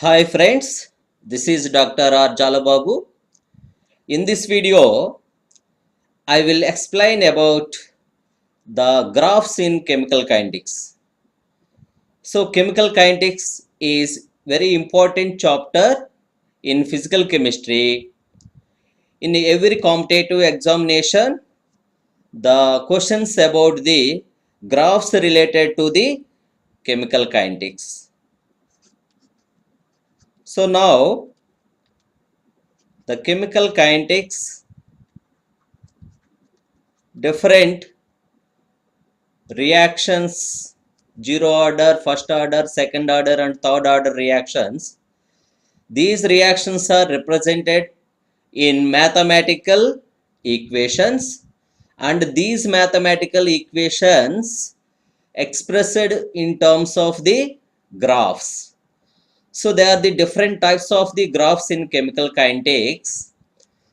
Hi friends, this is Dr. R. Jalababu. In this video, I will explain about the graphs in chemical kinetics. So chemical kinetics is very important chapter in physical chemistry. In every competitive examination, the questions about the graphs related to the chemical kinetics. So now the chemical kinetics different reactions, zero order, first order, second order and third order reactions. These reactions are represented in mathematical equations, and these mathematical equations expressed in terms of the graphs. So there are the different types of the graphs in chemical kinetics.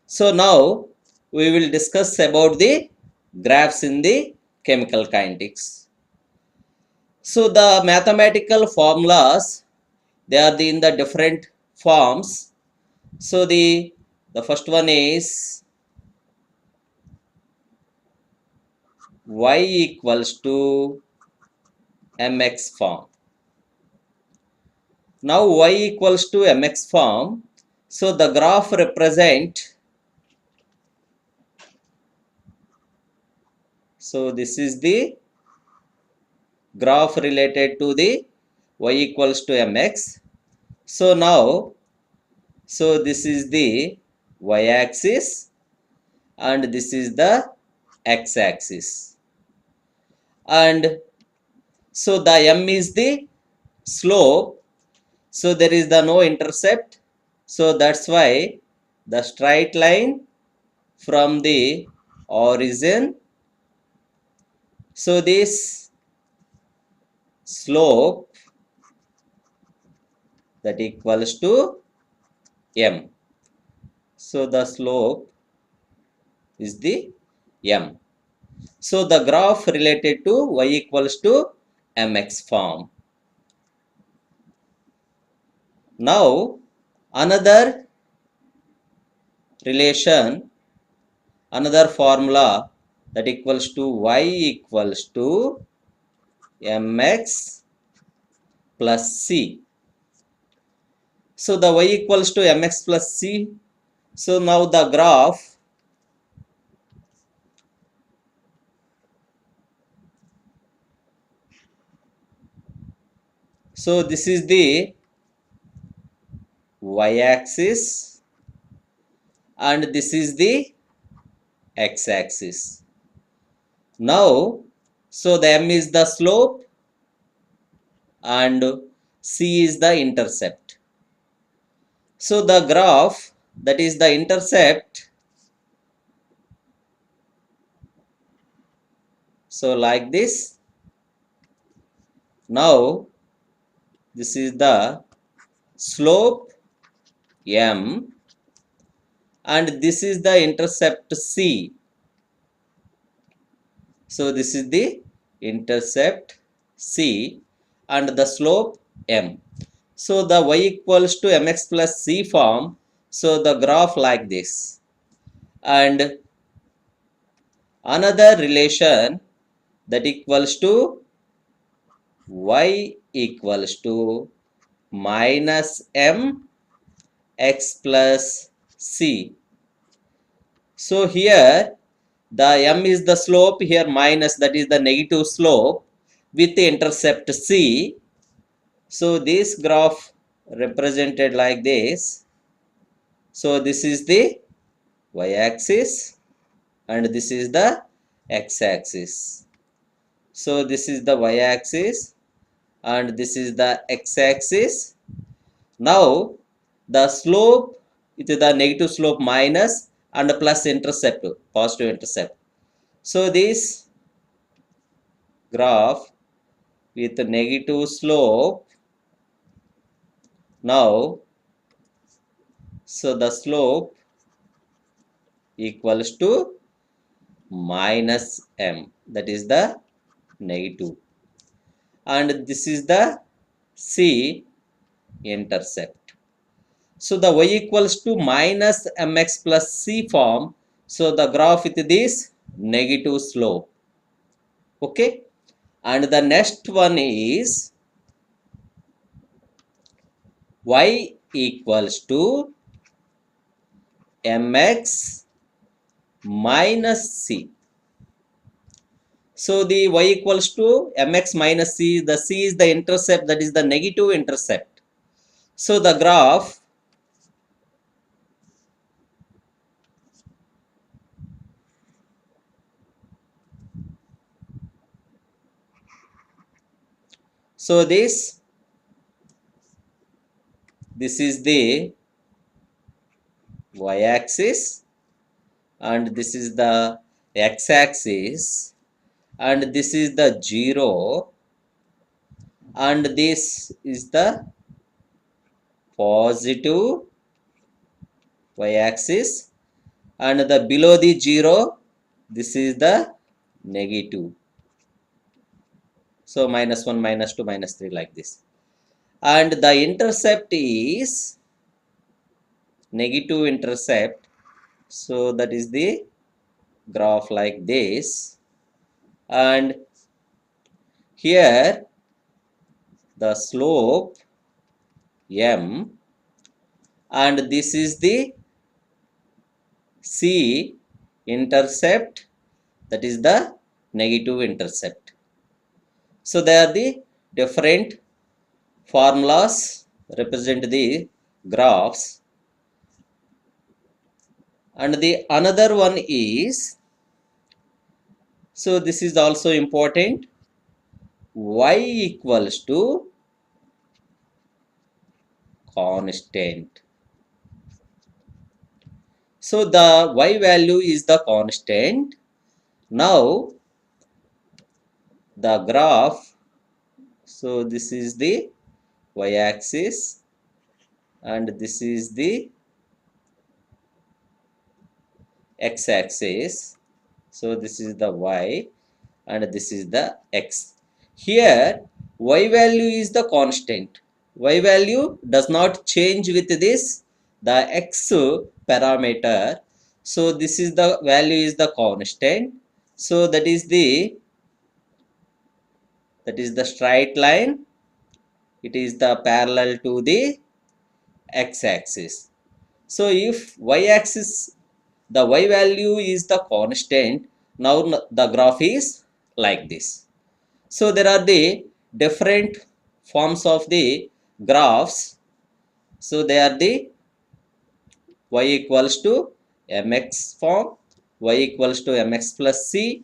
So now we will discuss about the graphs in the chemical kinetics. So the mathematical formulas, they are in the different forms. So the first one is y equals to mx form. Now y equals to mx form. So the graph represent, so this is the graph related to the y equals to mx. So now, so this is the y axis and this is the x axis, and so the m is the slope, so there is the no intercept, so that's why the straight line from the origin, so this slope that equals to m, so the slope is the m. So the graph related to y equals to mx form. Now another relation, another formula that equals to y equals to mx plus c. So the y equals to mx plus c. So now the graph, so this is the y axis and this is the x axis. Now, so the m is the slope and c is the intercept. So the graph, that is the intercept, so like this. Now this is the slope m and this is the intercept c. So this is the intercept c and the slope m. So the y equals to mx plus c form. So the graph like this. And another relation that equals to y equals to minus m x plus c. So here the m is the slope, here minus, that is the negative slope with the intercept c. So this graph represented like this. So this is the y axis and this is the x axis. So this is the y axis and this is the x axis. Now the slope is the negative slope minus and plus intercept, positive intercept. So this graph with negative slope, now so the slope equals to minus m, that is the negative, and this is the c intercept. So the y equals to minus mx plus c form. So the graph with this negative slope. Okay. And the next one is y equals to mx minus c. So the y equals to mx minus c. The c is the intercept, that is the negative intercept. So the graph so this is the y axis and this is the x axis and this is the 0 and this is the positive y axis and the below the 0 this is the negative. So minus 1 minus 2 minus 3 like this, and the intercept is negative intercept. So that is the graph like this, and here the slope m and this is the c intercept, that is the negative intercept. So they are the different formulas represent the graphs, and the another one is, so this is also important, y equals to constant. So the y value is the constant. Now the graph, so this is the y axis and this is the x axis. So this is the y and this is the x. Here y value is the constant. Y value does not change with this the x parameter. So this is the value is the constant. So that is the straight line. It is the parallel to the x axis. So if y axis, the y value is the constant, now the graph is like this. So there are the different forms of the graphs. So they are the y equals to mx form, y equals to mx plus c,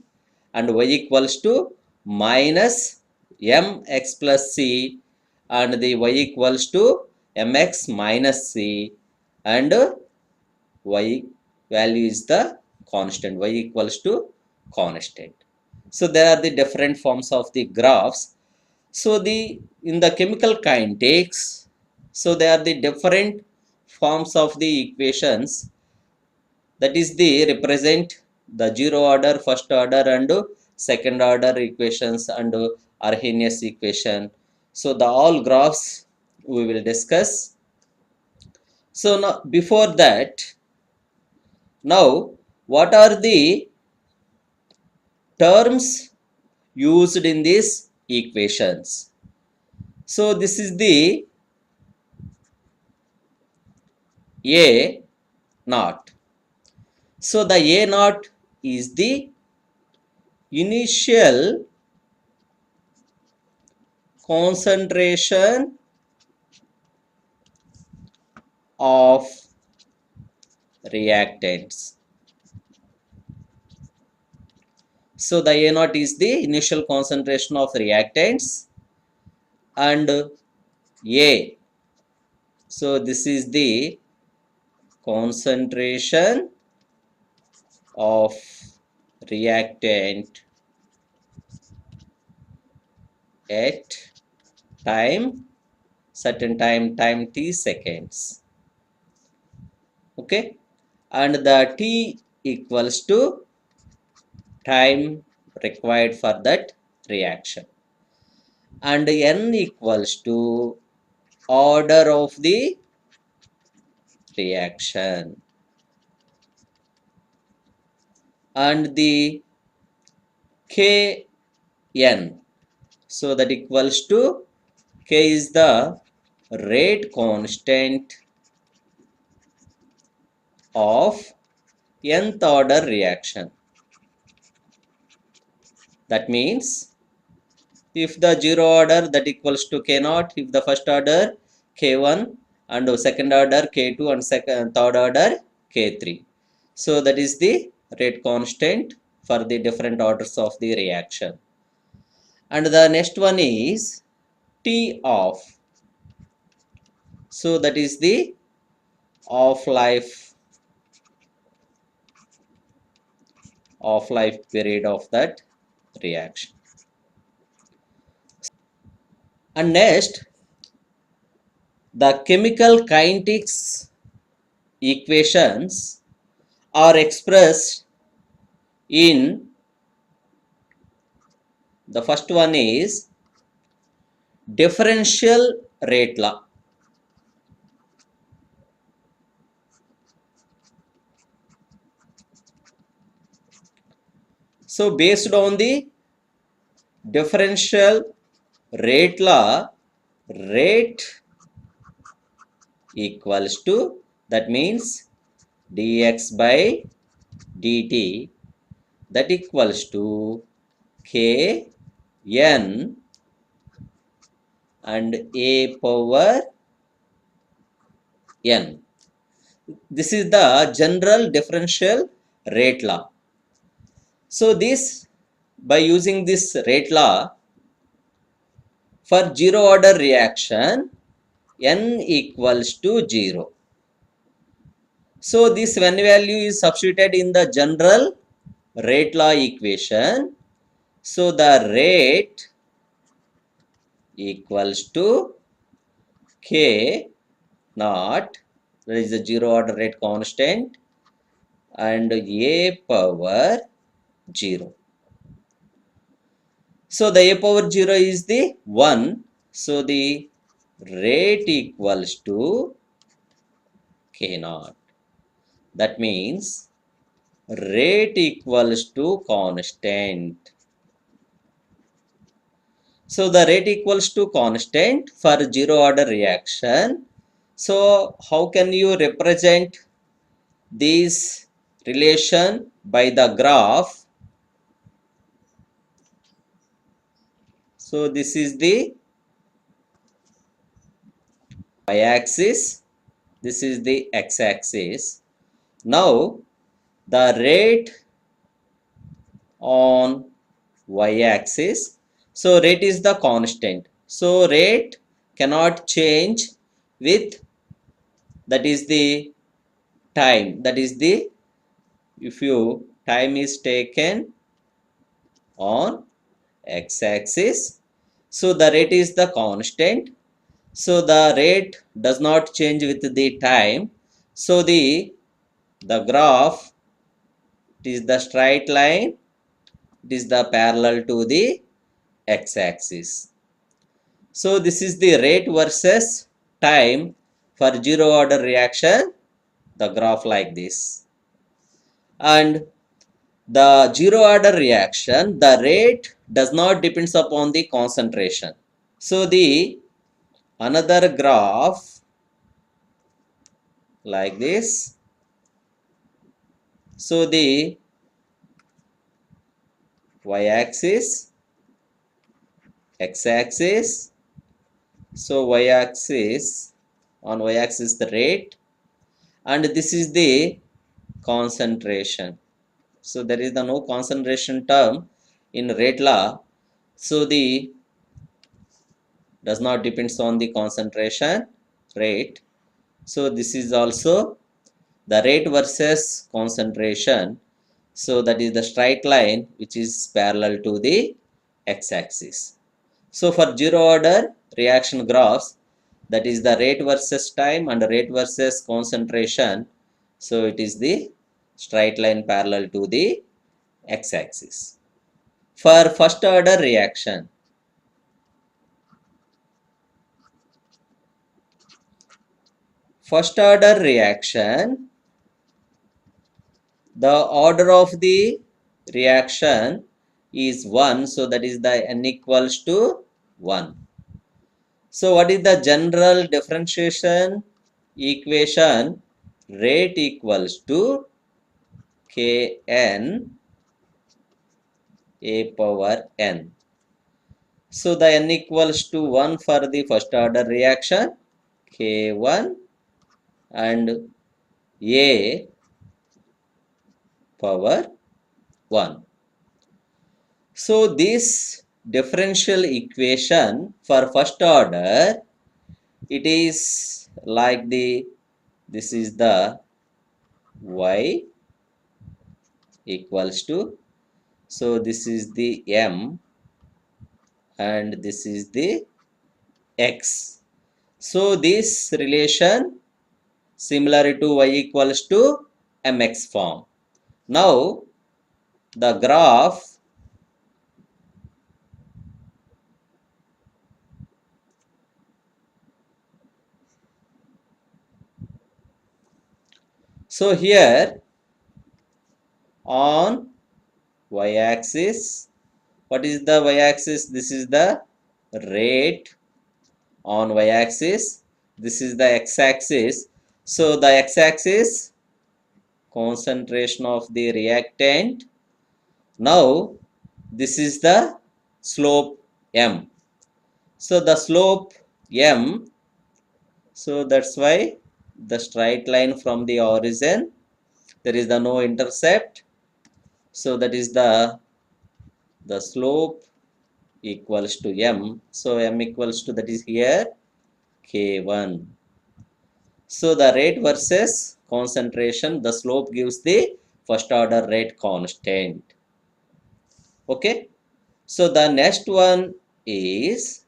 and y equals to minus mx plus c, and the y equals to mx minus c, and y value is the constant, y equals to constant. So there are the different forms of the graphs. So the in the chemical kinetics, so there are the different forms of the equations, that is the represent the zero order, first order and second order equations and Arrhenius equation. So the all graphs we will discuss. So now before that, now what are the terms used in these equations? So this is the A naught. So the A naught is the initial concentration of reactants. So the A naught is the initial concentration of reactants, and A, so this is the concentration of reactant at time, certain time t seconds. Okay, and the t equals to time required for that reaction, and n equals to order of the reaction, and the Kn, so that equals to K is the rate constant of nth order reaction. That means if the zero order, that equals to K naught, if the first order K1, and second order K2, and third order K3. So that is the rate constant for the different orders of the reaction. And the next one is T off. So that is the off life period of that reaction. And next, the chemical kinetics equations are expressed in, the first one is differential rate law. So based on the differential rate law, rate equals to, that means dx by dt, that equals to k n and a power n. This is the general differential rate law. So this, by using this rate law, for zero order reaction, n equals to 0. So this when value is substituted in the general rate law equation. So the rate equals to K naught, that is the zero order rate constant, and a power 0. So the a power 0 is the 1. So the rate equals to K naught. That means rate equals to constant. So the rate equals to constant for zero order reaction. So how can you represent this relation by the graph? So this is the y-axis, this is the x-axis. Now the rate on y-axis, so rate is the constant. So rate cannot change with, that is the time, that is the, if you time is taken on x-axis, so the rate is the constant. So the rate does not change with the time. So the graph, it is the straight line, it is the parallel to the x-axis. So this is the rate versus time for zero order reaction, the graph like this. And the zero order reaction, the rate does not depends upon the concentration. So the another graph like this. So the y-axis, x-axis. So y-axis, on y-axis the rate, and this is the concentration. So there is the no concentration term in rate law. So the does not depends on the concentration rate. So this is also the rate versus concentration. So that is the straight line which is parallel to the x-axis. So for zero order reaction graphs, that is the rate versus time and rate versus concentration. So it is the straight line parallel to the x-axis. For first order reaction, first order reaction, the order of the reaction is 1, so that is the n equals to 1. So what is the general differentiation equation? Rate equals to Kn a power n. So the n equals to 1 for the first order reaction, K1 and a power 1. So this differential equation for first order, it is like this is the y equals to, so this is the m and this is the x. So this relation similar to y equals to mx form. Now the graph, so here on y-axis, what is the y-axis? This is the rate on y-axis. This is the x-axis. So the x-axis, concentration of the reactant. Now this is the slope m. So the slope m, so that's why the straight line from the origin, there is the no intercept. So that is the slope equals to m. So m equals to, that is here, K1. So the rate versus concentration, the slope gives the first order rate constant. Okay. So the next one is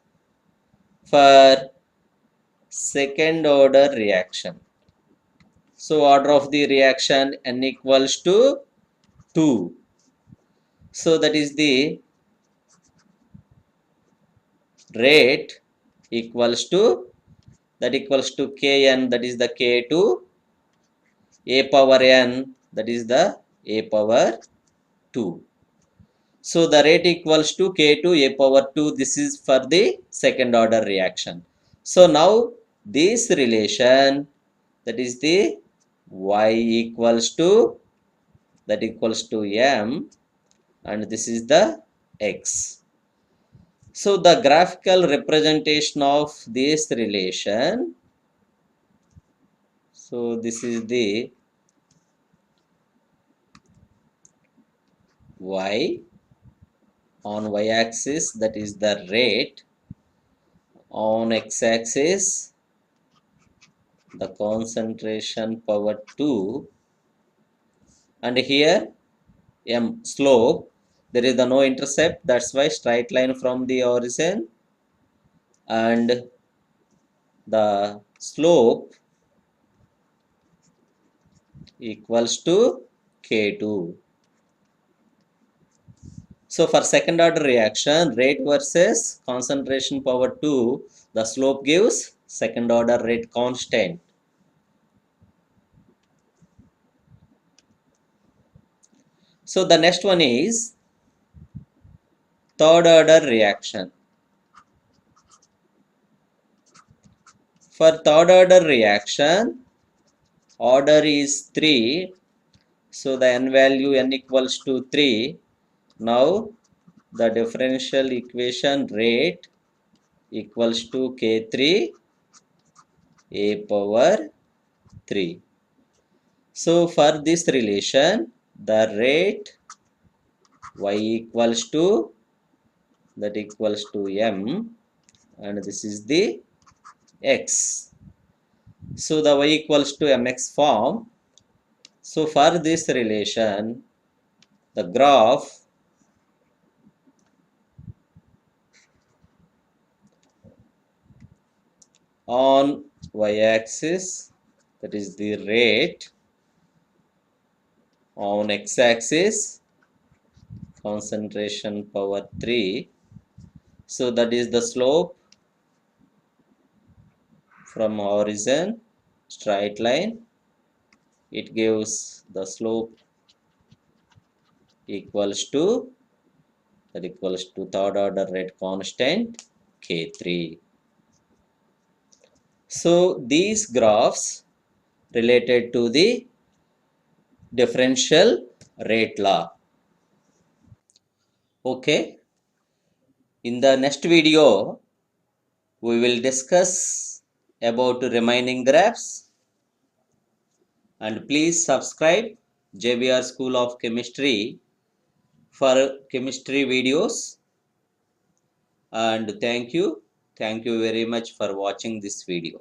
for second order reaction. So order of the reaction n equals to 2. So that is the rate equals to, that equals to Kn, that is the K2, a power n, that is the a power 2. So the rate equals to K2 a power 2. This is for the second order reaction. So now this relation, that is the y equals to, that equals to m, and this is the x. So the graphical representation of this relation, so this is the y on y-axis, that is the rate, on x-axis the concentration power 2, and here m slope, there is the no intercept, that's why straight line from the origin, and the slope equals to K2. So for second order reaction, rate versus concentration power 2, the slope gives second order rate constant. So the next one is third order reaction. For third order reaction, order is 3. So the n value n equals to 3. Now the differential equation rate equals to K3 a power 3. So for this relation, the rate y equals to, that equals to m, and this is the x. So the y equals to mx form. So for this relation, the graph on y-axis, that is the rate, on x-axis concentration power 3. So that is the slope from origin straight line, it gives the slope equals to, that equals to third order rate constant K3. So these graphs related to the differential rate law. Okay, in the next video we will discuss about remaining graphs, and please subscribe JBR School of Chemistry for chemistry videos, and thank you very much for watching this video.